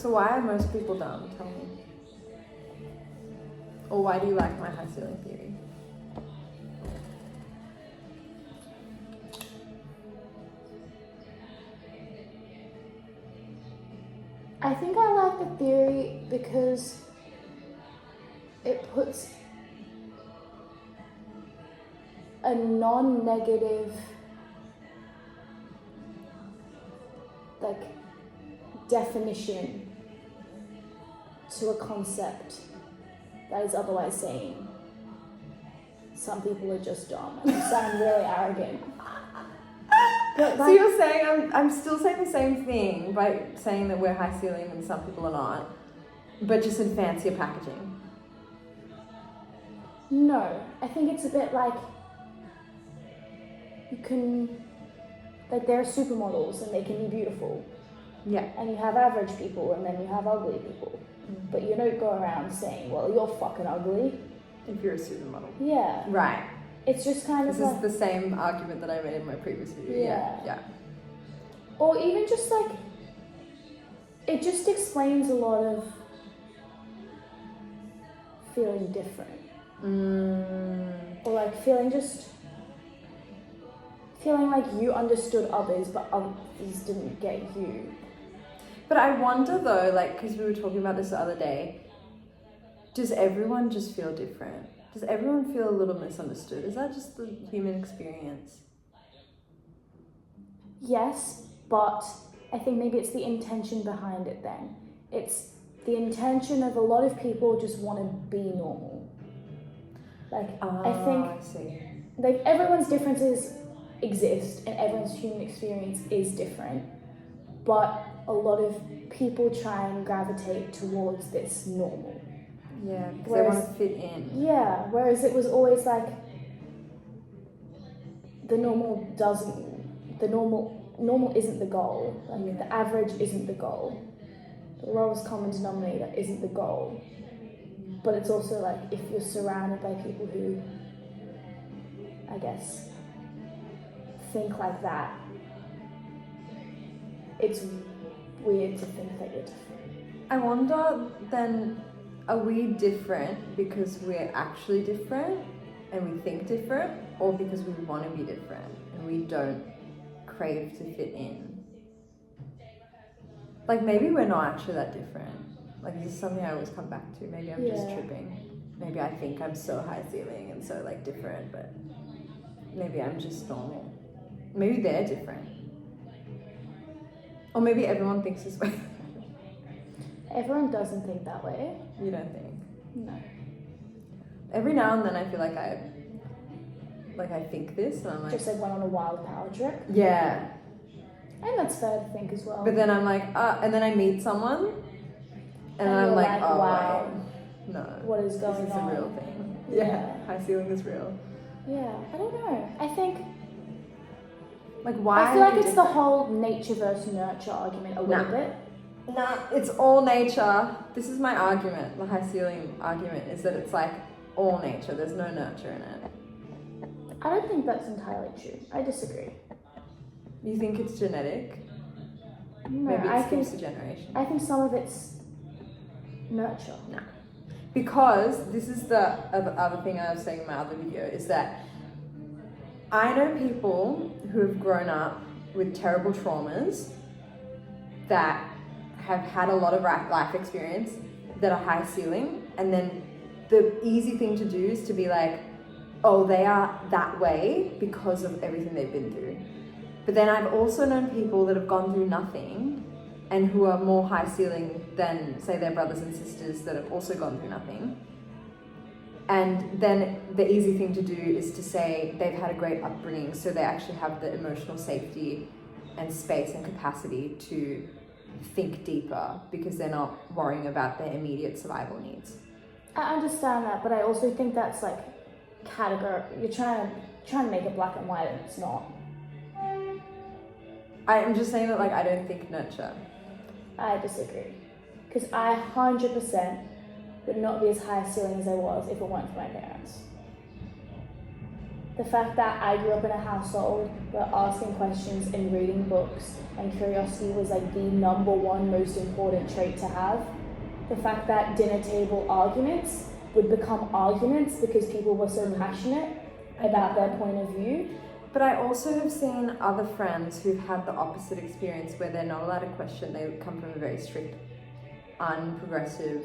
So why are most people dumb? Tell me. Or why do you like my high ceiling theory? I think I like the theory because it puts a non-negative like definition to a concept that is otherwise saying some people are just dumb, and I sound really arrogant. But So you're saying I'm still saying the same thing by saying that we're high ceiling and some people are not, but just in fancier packaging. No, I think it's a bit like you can, like there are supermodels and they can be beautiful. Yeah. And you have average people and then you have ugly people. Mm-hmm. But you don't go around saying, well, you're fucking ugly. If you're a supermodel. Yeah. Right. It's just kind of this like... This is the same argument that I made in my previous video. Yeah. Or even just like, it just explains a lot of feeling different. Or like feeling like you understood others, but others didn't get you. But I wonder though, like, because we were talking about this the other day, does everyone just feel different? Does everyone feel a little misunderstood? Is that just the human experience? Yes, but I think maybe it's the intention behind it then. It's the intention of a lot of people just want to be normal. Like, I see. Like, everyone's differences exist and everyone's human experience is different, but a lot of people try and gravitate towards this normal. Yeah, because they want to fit in. Yeah, whereas it was always like normal isn't the goal. Like the average isn't the goal. The lowest common denominator isn't the goal. But it's also like if you're surrounded by people who, I guess, think like that, it's weird to think that you're different. I wonder then, are we different because we're actually different and we think different, or because we want to be different and we don't crave to fit in? Like maybe we're not actually that different. Like this is something I always come back to. Maybe I'm just tripping. Maybe I think I'm so high ceiling and so like different, but maybe I'm just normal. Maybe they're different. Or maybe everyone thinks this way. Everyone doesn't think that way. You don't think? No. Every now and then I feel like I think this and I'm like... Just like went on a wild power trip? Yeah. And that's fair to think as well. But then I'm like, and then I meet someone and I'm like, oh wow, wait, no. What is going on? This is a real thing. Yeah. High ceiling is real. Yeah, I don't know. I think... Like why? I feel like it's the whole nature versus nurture argument a little bit. Nah, it's all nature. This is my argument. The high ceiling argument is that it's like all nature. There's no nurture in it. I don't think that's entirely true. I disagree. You think it's genetic? No, Maybe it skips a generation. I think some of it's nurture. No. Because this is the other thing I was saying in my other video, is that I know people who have grown up with terrible traumas that have had a lot of life experience that are high ceiling, and then the easy thing to do is to be like, oh, they are that way because of everything they've been through. But then I've also known people that have gone through nothing and who are more high ceiling than, say, their brothers and sisters that have also gone through nothing. And then the easy thing to do is to say they've had a great upbringing, so they actually have the emotional safety and space and capacity to think deeper because they're not worrying about their immediate survival needs. I understand that, but I also think that's like you're trying to make it black and white, and it's not. I'm just saying that I don't think nurture. I disagree, because I 100% would not be as high ceiling as I was if it weren't for my parents. The fact that I grew up in a household were asking questions and reading books, and curiosity was like the number one most important trait to have. The fact that dinner table arguments would become arguments because people were so passionate about their point of view. But I also have seen other friends who've had the opposite experience where they're not allowed to question. They come from a very strict, unprogressive,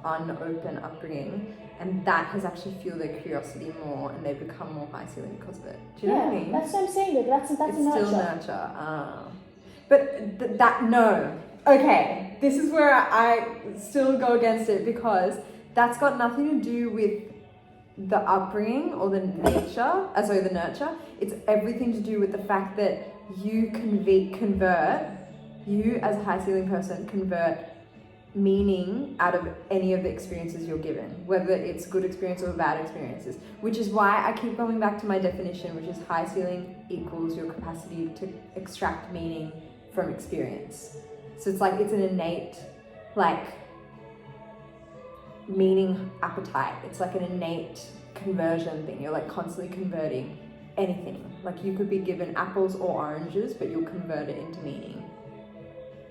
unopen upbringing, and that has actually fueled their curiosity more, and they've become more high ceiling because of it. Do you know what I mean? That's what I'm saying. That's it's a nurture. Still nurture. But that no. Okay, this is where I still go against it, because that's got nothing to do with the upbringing or the the nurture. It's everything to do with the fact that you you as a high ceiling person convert meaning out of any of the experiences you're given, whether it's good experience or bad experiences, which is why I keep going back to my definition, which is high ceiling equals your capacity to extract meaning from experience. So it's like, it's an innate, like, meaning appetite. It's like an innate conversion thing. You're like constantly converting anything. Like, you could be given apples or oranges, but you'll convert it into meaning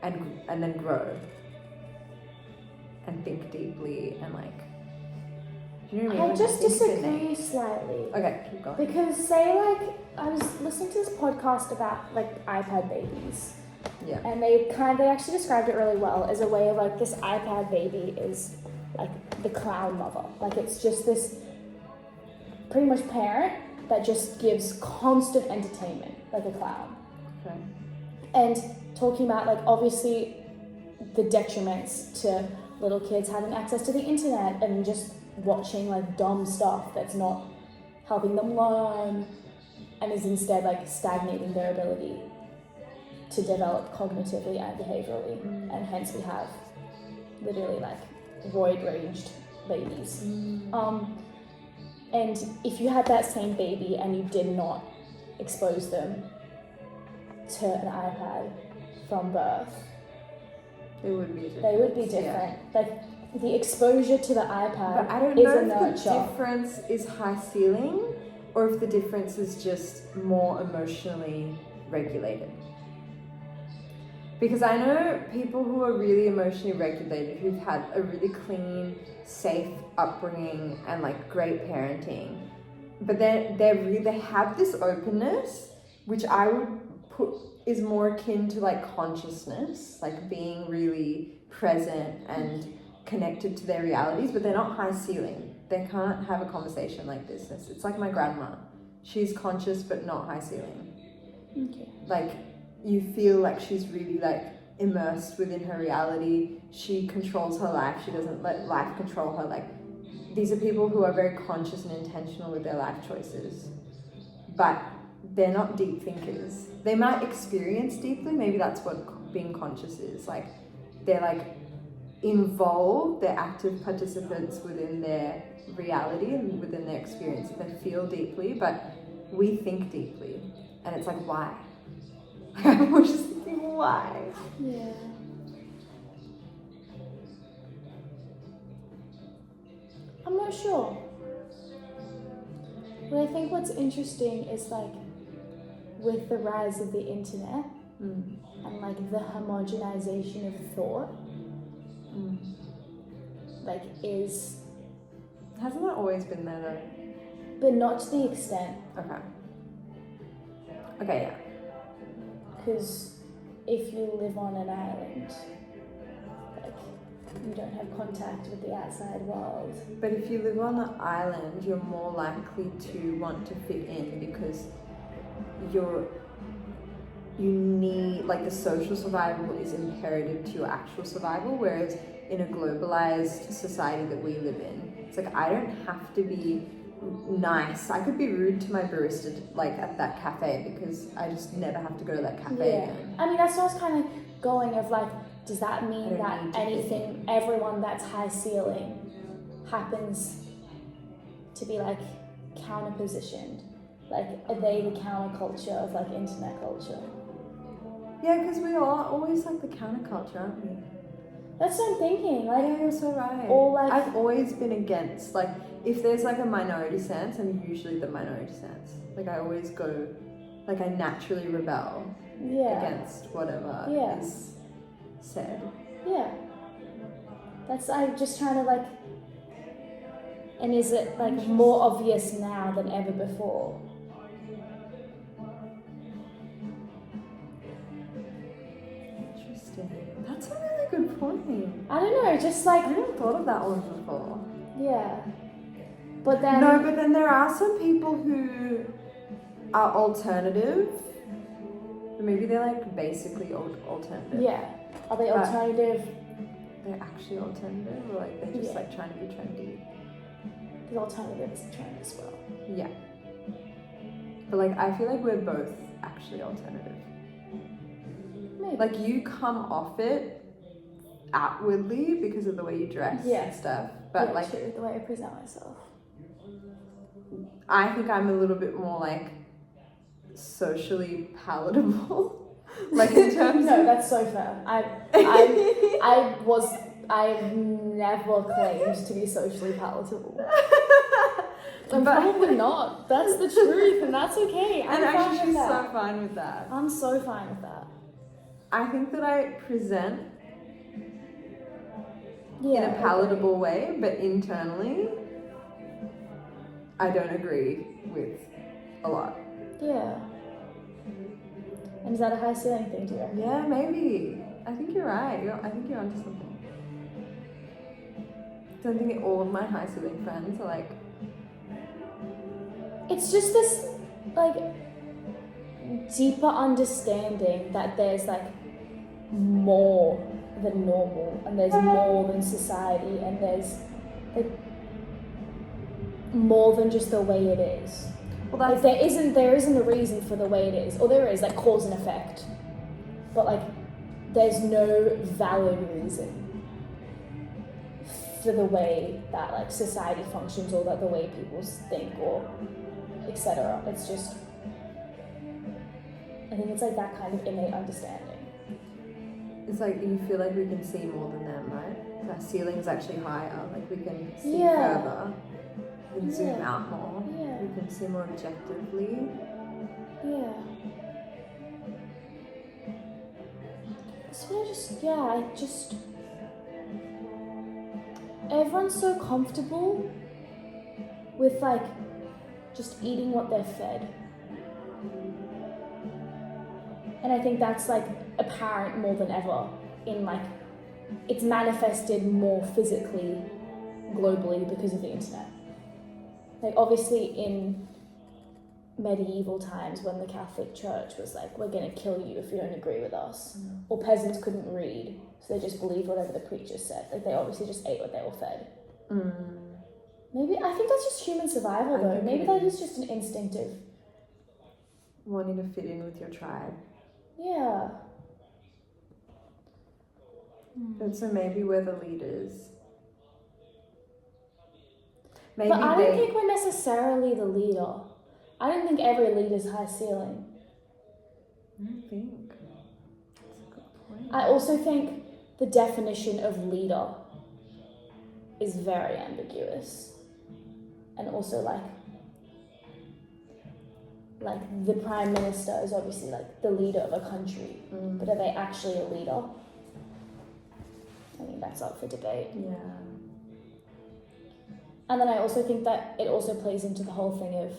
and then grow and think deeply and like, do you know what I mean? I just disagree slightly. Okay, keep going. Because say like, I was listening to this podcast about like iPad babies. Yeah. And they actually described it really well as a way of like, this iPad baby is like the clown mother. Like, it's just this pretty much parent that just gives constant entertainment, like a clown. Okay. And talking about like, obviously the detriments to little kids having access to the internet and just watching like dumb stuff that's not helping them learn and is instead like stagnating their ability to develop cognitively and behaviorally. And hence we have literally like roid-raged babies. And if you had that same baby and you did not expose them to an iPad from birth, They would be different. they would be different. Yeah. Like, the exposure to the iPad But I don't is know a if nurture. the difference is high ceiling or if the difference is just more emotionally regulated. Because I know people who are really emotionally regulated, who've had a really clean, safe upbringing and like great parenting, but they have this openness, which I would put is more akin to like consciousness, like being really present and connected to their realities, but they're not high ceiling. They can't have a conversation like this. It's like my grandma. She's conscious but not high ceiling. Okay. Like, you feel like she's really like immersed within her reality. She controls her life. She doesn't let life control her. Like, these are people who are very conscious and intentional with their life choices, but they're not deep thinkers. They might experience deeply. Maybe that's what being conscious is. Like, they're like involved. They're active participants within their reality and within their experience. They feel deeply, but we think deeply. And it's like, why? I was just thinking, why? Yeah. I'm not sure. But I think what's interesting is like, with the rise of the internet and like the homogenization of thought, like Hasn't that always been there though? but not to the extent. Okay, yeah. Because if you live on an island, like, you don't have contact with the outside world. But if you live on an island, you're more likely to want to fit in because you need, like, the social survival is imperative to your actual survival, whereas in a globalized society that we live in, it's like, I don't have to be nice. I could be rude to my barista, like, at that cafe, because I just never have to go to that cafe again. I mean, that's what I was kind of going of like, does that mean that anything, everyone that's high ceiling happens to be like counter-positioned? Like, are they the counterculture of like internet culture? Yeah, because we are always like the counterculture, aren't we? That's what I'm thinking. Like, yeah, you're so right. Or like, I've always been against, like, if there's like a minority stance, I'm usually the minority stance. Like, I always go, like I naturally rebel against whatever is said. Yeah. That's, I'm just trying to like, and is it like more obvious now than ever before? Interesting. That's a really good point. I don't know, just like, I never thought of that one before. yeah. But then... No, but then there are some people who are alternative. Maybe they're like basically alternative. Yeah. Are they alternative? They're actually alternative, or like they're just like trying to be trendy. Because alternative is a trend as well. Yeah. But like I feel like we're both actually alternative. Maybe. Like you come off it outwardly because of the way you dress and stuff. But like true, the way I present myself. I think I'm a little bit more like socially palatable. Like in terms No, of... that's so fair. I've never claimed to be socially palatable. I'm probably not. That's the truth, and that's okay. And actually she's so fine with that. I'm so fine with that. I think that I present in a palatable way, but internally I don't agree with a lot. Yeah. And is that a high ceiling thing, do you reckon? Yeah, maybe. I think you're right. I think you're onto something. So I think all of my high ceiling friends are like... It's just this, like, deeper understanding that there's, like, more than normal, and there's more than society, and there's, like, more than just the way it is. Well, like, there isn't a reason for the way it is, or there is, like, cause and effect, but like there's no valid reason for the way that like society functions, or that the way people think, or etc. It's just, I think it's like that kind of innate understanding. It's like you feel like we can see more than them, right? Our ceiling's actually higher, like we can see further. We can zoom out more. Yeah. We can see more objectively. Yeah. So everyone's so comfortable with like just eating what they're fed. And I think that's like apparent more than ever in like, it's manifested more physically globally because of the internet. Like obviously in medieval times when the Catholic Church was like, we're going to kill you if you don't agree with us, or peasants couldn't read, so they just believed whatever the preacher said. Like they obviously just ate what they were fed. Maybe, I think that's just human survival though. Maybe that is just an instinctive wanting to fit in with your tribe. Yeah. But so maybe we're the leaders. Maybe but I don't think we're necessarily the leader. I don't think every leader's high ceiling. I don't think. That's a good point. I also think the definition of leader is very ambiguous. And also like the prime minister is obviously like the leader of a country, but are they actually a leader? I mean, that's up for debate. Yeah. And then I also think that it also plays into the whole thing of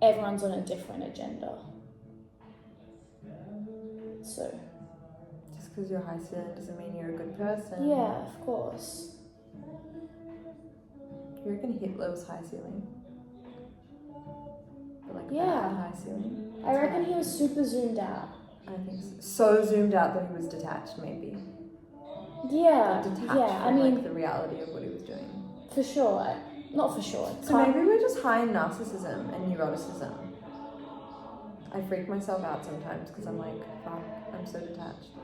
everyone's on a different agenda. So. Just because you're high ceiling doesn't mean you're a good person. Yeah, of course. You reckon Hitler was high ceiling? But like bad high ceiling? I reckon he was super zoomed out. I think so. So zoomed out that he was detached, maybe. Yeah, Detached I from mean, like the reality of what he was doing. For sure. Not for sure. So maybe we're just high in narcissism and neuroticism. I freak myself out sometimes because I'm like, fuck, I'm so detached.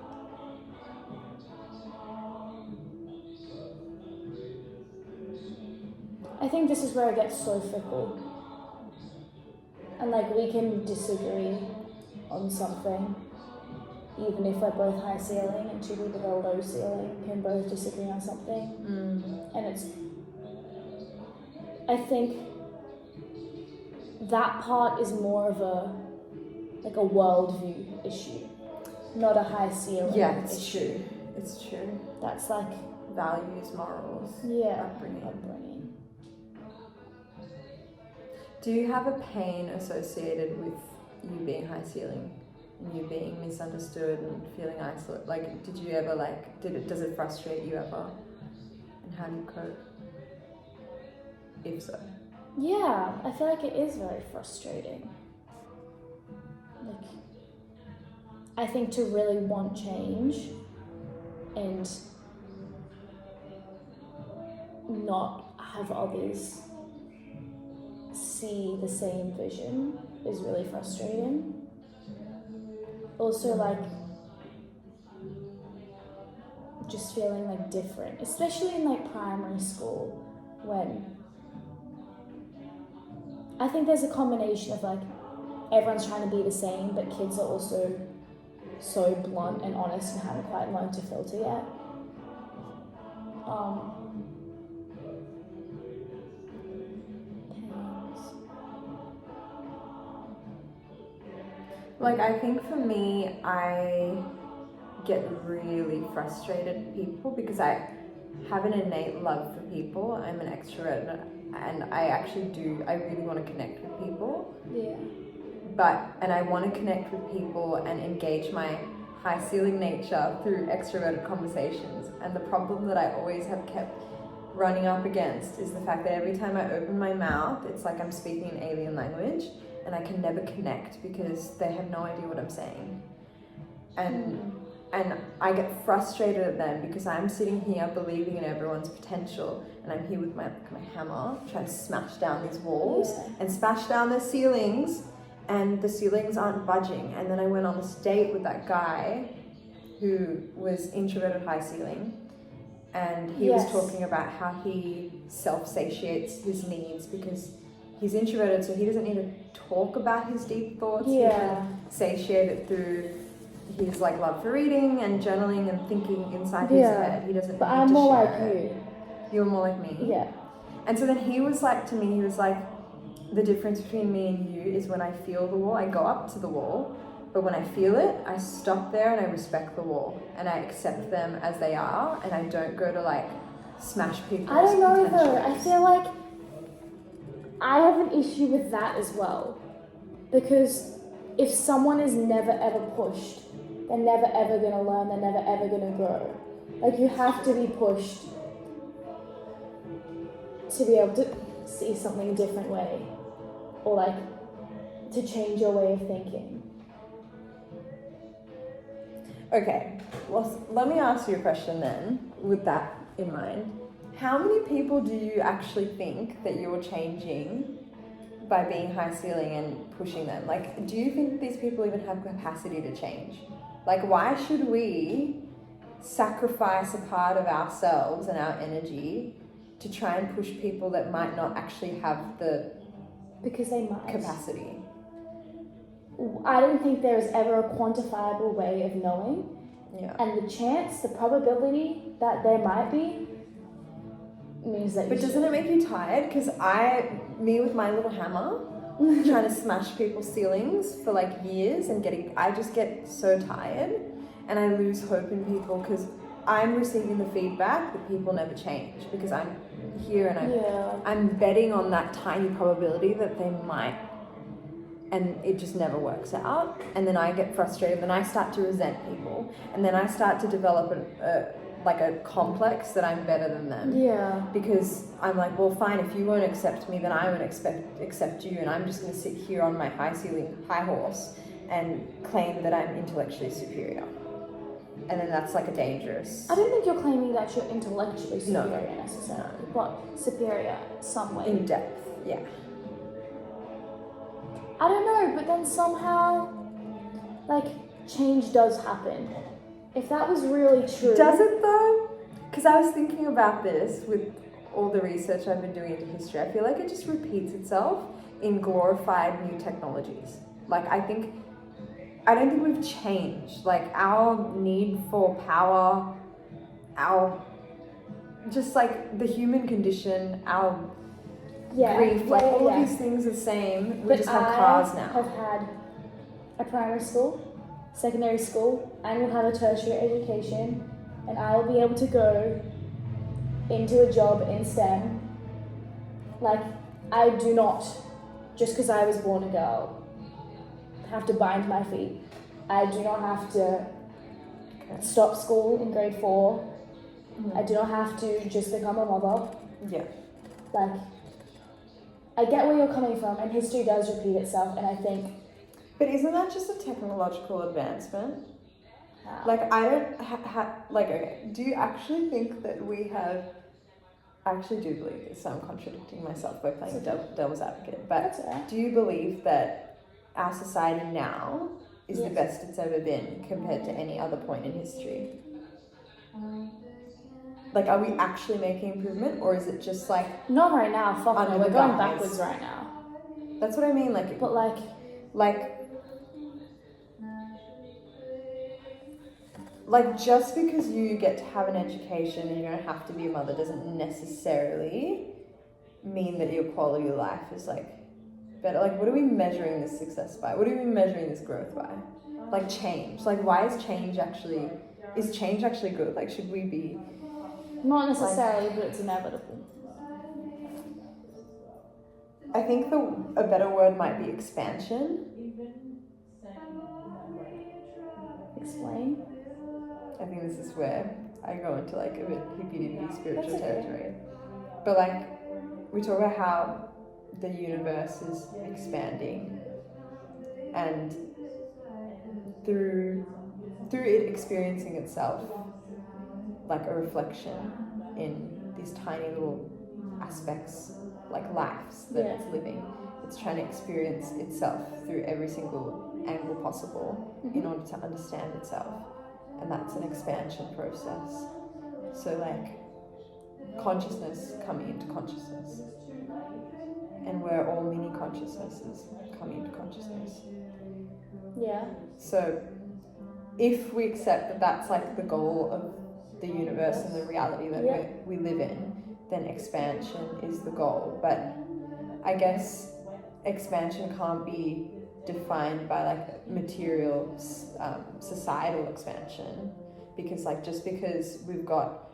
I think this is where it gets so fickle. And like we can disagree on something, even if we're both high ceiling, and two people that are low ceiling can both disagree on something. And it's, I think that part is more of a worldview issue, not a high ceiling issue. True. It's true. That's like values, morals, upbringing. Do you have a pain associated with you being high ceiling and you being misunderstood and feeling isolated? Like, did you ever does it frustrate you ever? And how do you cope? If so. Yeah, I feel like it is very frustrating. Like, I think to really want change and not have others see the same vision is really frustrating. Also, like, just feeling like different, especially in like primary school, when I think there's a combination of like everyone's trying to be the same, but kids are also so blunt and honest and haven't quite learned to filter yet. Like, I think for me, I get really frustrated at people because I have an innate love for people. I'm an extrovert and I really want to connect with people. Yeah. And I want to connect with people and engage my high ceiling nature through extroverted conversations. And the problem that I always have kept running up against is the fact that every time I open my mouth, it's like I'm speaking an alien language and I can never connect because they have no idea what I'm saying. And I get frustrated at them because I'm sitting here believing in everyone's potential and I'm here with my hammer trying to smash down these walls and smash down the ceilings, and the ceilings aren't budging. And then I went on this date with that guy who was introverted high ceiling, and he was talking about how he self-satiates his needs because he's introverted, so he doesn't need to talk about his deep thoughts. He can satiate it through his like love for reading and journaling and thinking inside his head. He doesn't. But I'm more like you. You're more like me. Yeah. And so then he was like to me, he was like, the difference between me and you is when I feel the wall, I go up to the wall, but when I feel it, I stop there and I respect the wall and I accept them as they are, and I don't go to like smash people. I don't know though. I feel like I have an issue with that as well, because if someone is never ever pushed, they're never ever gonna learn, they're never ever gonna grow. Like, you have to be pushed to be able to see something a different way, or like to change your way of thinking. Okay, well, let me ask you a question then, with that in mind. How many people do you actually think that you're changing by being high ceiling and pushing them? Like, do you think these people even have capacity to change? Like, why should we sacrifice a part of ourselves and our energy to try and push people that might not actually have the Because they might. capacity? I don't think there is ever a quantifiable way of knowing. Yeah. And the chance, the probability that there might be means that you But doesn't it make you tired? Because me with my little hammer, trying to smash people's ceilings for like years and I just get so tired and I lose hope in people because I'm receiving the feedback that people never change, because I'm here and I'm betting on that tiny probability that they might, and it just never works out. And then I get frustrated, then I start to resent people, and then I start to develop a complex that I'm better than them. Yeah. Because I'm like, well, fine, if you won't accept me, then I won't accept you, and I'm just going to sit here on my high horse and claim that I'm intellectually superior. And then that's like a dangerous... I don't think you're claiming that you're intellectually superior necessarily, but superior some way. In depth, yeah. I don't know, but then somehow, like, change does happen. If that was really true... Does it though? Because I was thinking about this with all the research I've been doing into history. I feel like it just repeats itself in glorified new technologies. Like, I don't think we've changed. Like, our need for power, just like the human condition, grief, like all of these things are the same. We just have cars now. I have had a primary school, secondary school, and will have a tertiary education, and I will be able to go into a job in STEM. Like, I do not, just because I was born a girl, have to bind my feet. I do not have to stop school in grade 4. I do not have to just become a mother. Yeah. Like, I get where you're coming from, and history does repeat itself, and I think... But isn't that just a technological advancement? How? Like, I don't okay, do you actually think that we have... I actually do believe this, so I'm contradicting myself by playing devil's advocate, but That's all right. do you believe that our society now is the best it's ever been compared to any other point in history? Like, are we actually making improvement, or is it just like... Not right now, fuck no, we're going guise? backwards right now. That's what I mean, like... But like, just because you get to have an education and you don't have to be a mother doesn't necessarily mean that your quality of life is, like, better. Like, what are we measuring this success by? What are we measuring this growth by? Like, change. Like, why is change actually... Is change actually good? Like, should we be... Not necessarily, but it's inevitable. I think a better word might be expansion. Explain. I think this is where I go into like a bit hippy-dippy spiritual That's okay. territory. But like, we talk about how the universe is expanding, and through it experiencing itself like a reflection in these tiny little aspects, like lives that it's living. It's trying to experience itself through every single angle possible in order to understand itself. And that's an expansion process. So like consciousness coming into consciousness. And we're all mini consciousnesses coming into consciousness. Yeah. So if we accept that that's like the goal of the universe and the reality that we live in, then expansion is the goal. But I guess expansion can't be defined by like material societal expansion, because like just because we've got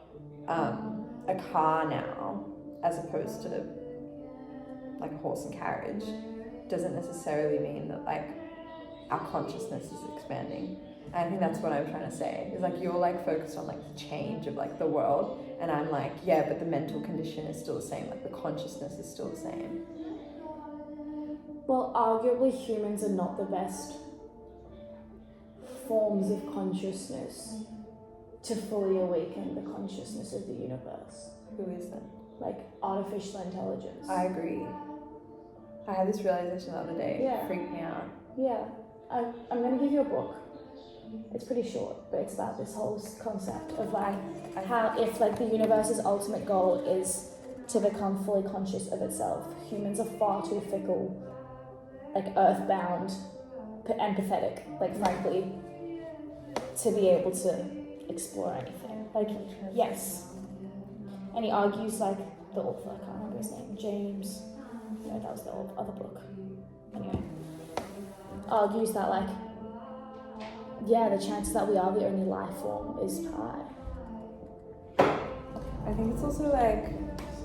a car now as opposed to like a horse and carriage doesn't necessarily mean that like our consciousness is expanding. And I think that's what I'm trying to say, is like you're like focused on like the change of like the world, and I'm like, yeah, but the mental condition is still the same, like the consciousness is still the same. Well, arguably humans are not the best forms of consciousness to fully awaken the consciousness of the universe. Who is that? Like artificial intelligence. I agree. I had this realization the other day. Yeah. It freaked me out. Yeah. I'm going to give you a book. It's pretty short, but it's about this whole concept of like how if like the universe's ultimate goal is to become fully conscious of itself, humans are far too fickle, like earthbound and pathetic, like frankly, to be able to explore anything. Like, yes. And he argues like the author, I can't remember his name, James, no, that was the other book. Anyway, argues that like, yeah, the chances that we are the only life form is high. I think it's also like